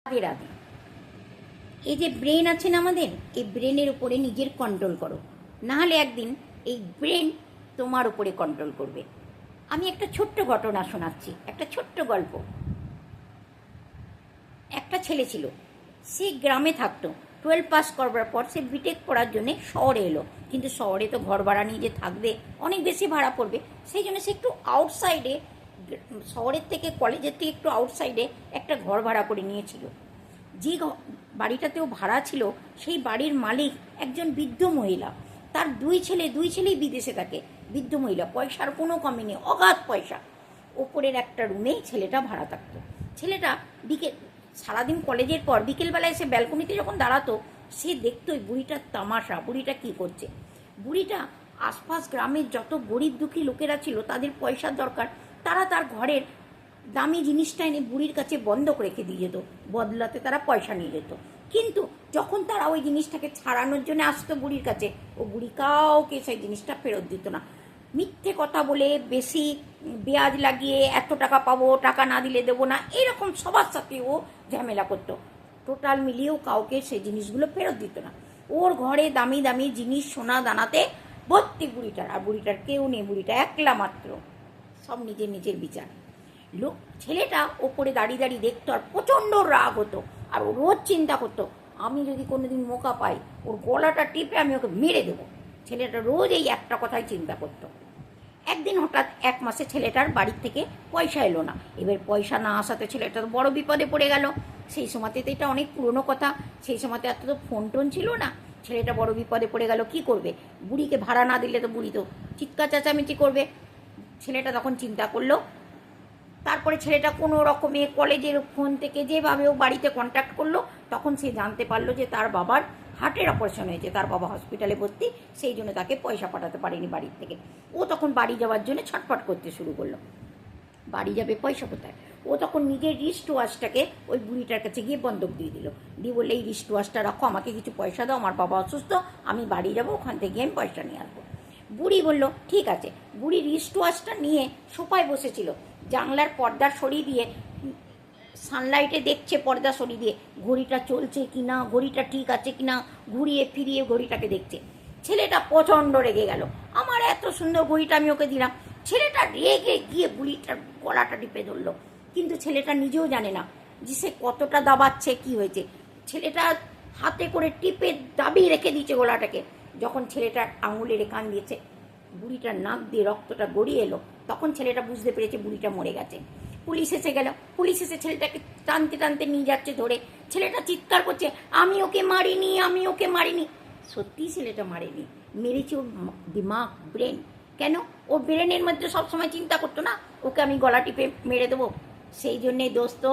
রাধে রাধে। এই যে ব্রেন আছে না আমাদের, এই ব্রেনের উপরে নিজের কন্ট্রোল করো, না হলে একদিন এই ব্রেন তোমার উপরে কন্ট্রোল করবে। আমি একটা ছোট্ট ঘটনা শোনাচ্ছি, একটা ছোট্ট গল্প। একটা ছেলে ছিল, সে গ্রামে থাকতো। 12 পাস করবার পর সে বিটেক পড়ার জন্যে শহরে এলো, কিন্তু শহরে তো ঘর ভাড়া নিয়ে যে থাকবে, অনেক বেশি ভাড়া পড়বে। সেই জন্য সে একটু আউটসাইডে, শহরের থেকে কলেজের থেকে একটু আউটসাইডে একটা ঘর ভাড়া করে নিয়েছিল। যে বাড়িটাতেও ভাড়া ছিল, সেই বাড়ির মালিক একজন বৃদ্ধ মহিলা। তার দুই ছেলেই বিদেশে থাকে। বৃদ্ধ মহিলা, পয়সার কোনো কমই নেই, অগাধ পয়সা। ওপরের একটা রুমেই ছেলেটা ভাড়া থাকতো। ছেলেটা সারাদিন কলেজের পর বিকেলবেলায় এসে ব্যালকনিতে যখন দাঁড়াতো, সে দেখতো ওই বুড়িটার তামাশা, বুড়িটা কী করছে। বুড়িটা আশপাশ গ্রামের যত গরিব দুঃখী লোকেরা ছিল, তাদের পয়সার দরকার, তারা তার ঘরের দামি জিনিসটা এনে বুড়ির কাছে বন্ধক রেখে দিয়ে যেত, বদলাতে তারা পয়সা নিয়ে যেত। কিন্তু যখন তারা ওই জিনিসটাকে ছাড়ানোর জন্য আসতো বুড়ির কাছে, ও বুড়ি কাউকে সেই জিনিসটা ফেরত দিত না। মিথ্যে কথা বলে, বেশি পেঁয়াজ লাগিয়ে, এত টাকা পাবো, টাকা না দিলে দেবো না, এরকম সবার সাথে ও ঝামেলা করতো। টোটাল মিলিয়েও কাউকে সেই জিনিসগুলো ফেরত দিত না। ওর ঘরে দামি দামি জিনিস, সোনা দানাতে ভর্তি বুড়িটার, আর বুড়িটার কেউ নেই, বুড়িটা একলা মাত্র, সব নিজের নিজের বিচার। ছেলেটা ওপরে দাঁড়িয়ে দাঁড়িয়ে দেখতো, আর প্রচণ্ড রাগ হতো। আর ও রোজ চিন্তা করতো, আমি যদি কোনোদিন মোকা পাই, ওর গলাটা টিপে আমি ওকে মেরে দেবো। ছেলেটা রোজ এই একটা কথাই চিন্তা করতো। একদিন হঠাৎ এক মাসে ছেলেটার বাড়ির থেকে পয়সা এলো না। এবার পয়সা না আসাতে ছেলেটা তো বড় বিপদে পড়ে গেল। সেই সময়তে তো এটা অনেক পুরনো কথা, সেই সময়তে এত তো ফোন টোন ছিল না। ছেলেটা বড় বিপদে পড়ে গেল, কি করবে? বুড়িকে ভাড়া না দিলে তো বুড়ি তো চিৎকার চেঁচামেচি করবে। ছেলেটা তখন চিন্তা করলো। তারপরে ছেলেটা কোনো রকমে কলেজের ফোন থেকে যেভাবে ও বাড়িতে কন্ট্যাক্ট করলো, তখন সে জানতে পারলো যে তার বাবার হার্টের অপারেশন হয়েছে, তার বাবা হসপিটালে ভর্তি, সেই জন্য তাকে পয়সা পাঠাতে পারেনি বাড়ির থেকে। ও তখন বাড়ি যাওয়ার জন্য ছটফট করতে শুরু করলো, বাড়ি যাবে, পয়সা কোথায়? ও তখন নিজের রিস্ট ওয়াচটাকে ওই বুড়িটার কাছে গিয়ে বন্ধক দিয়ে দিল, দিয়ে বললে, এই রিস্ট ওয়াচটা রাখো, আমাকে কিছু পয়সা দাও, আমার বাবা অসুস্থ, আমি বাড়ি যাবো, ওখান থেকে গিয়ে আমি পয়সা নিয়ে আসবো। বুড়ি বলল ঠিক আছে। বুড়ি রিস্ট ওয়াচটা নিয়ে সোফায় বসেছিল, জানলার পর্দা সরিয়ে দিয়ে সানলাইটে দেখছে, পর্দা সরিয়ে দিয়ে ঘড়িটা চলছে কি না, ঘড়িটা ঠিক আছে কি না, ঘুরিয়ে ফিরিয়ে ঘড়িটাকে দেখছে। ছেলেটা প্রচণ্ড রেগে গেল, আমার এত সুন্দর ঘড়িটা আমি ওকে দিলাম। ছেলেটা রেগে গিয়ে বুড়িটার গলাটা টিপে ধরলো, কিন্তু ছেলেটা নিজেও জানে না যে সে কতটা দাবাচ্ছে, কি হয়েছে। ছেলেটা হাতে করে টিপে দাবিয়ে রেখে দিয়েছে গলাটাকে। যখন ছেলেটার আঙুলের এখান দিয়েছে, বুড়িটার নাক দিয়ে রক্তটা গড়িয়ে এলো, তখন ছেলেটা বুঝতে পেরেছে বুড়িটা মরে গেছে। পুলিশ এসে গেল, পুলিশ এসে ছেলেটাকে টানতে টানতে নিয়ে যাচ্ছে ধরে। ছেলেটা চিৎকার করছে, আমি ওকে মারিনি, আমি ওকে মারিনি। সত্যি ছেলেটা মারেনি, মেরেছে ওর দিমাগ, ব্রেন। কেন? ওর ব্রেনের মধ্যে সবসময় চিন্তা করতো না, ওকে আমি গলা টিপে মেরে দেবো। সেই জন্যে দোস্ত,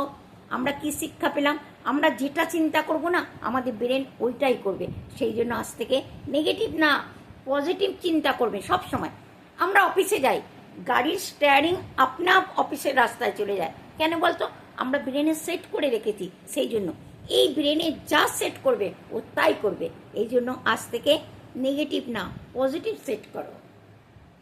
আমরা কি শিক্ষা পেলাম? আমরা যেটা চিন্তা করব না, আমাদের ব্রেন ওইটাই করবে। সেই জন্য আজ থেকে নেগেটিভ না, পজিটিভ চিন্তা করবে সব সময়। আমরা অফিসে যাই, গাড়ির স্টিয়ারিং আপনা অফিসের রাস্তায় চলে যায়, কেন বলতো? আমরা ব্রেনে সেট করে রেখেছি। সেই জন্য এই ব্রেনে যা সেট করবে ও তাই করবে। এই জন্য আজ থেকে নেগেটিভ না, পজিটিভ সেট করো।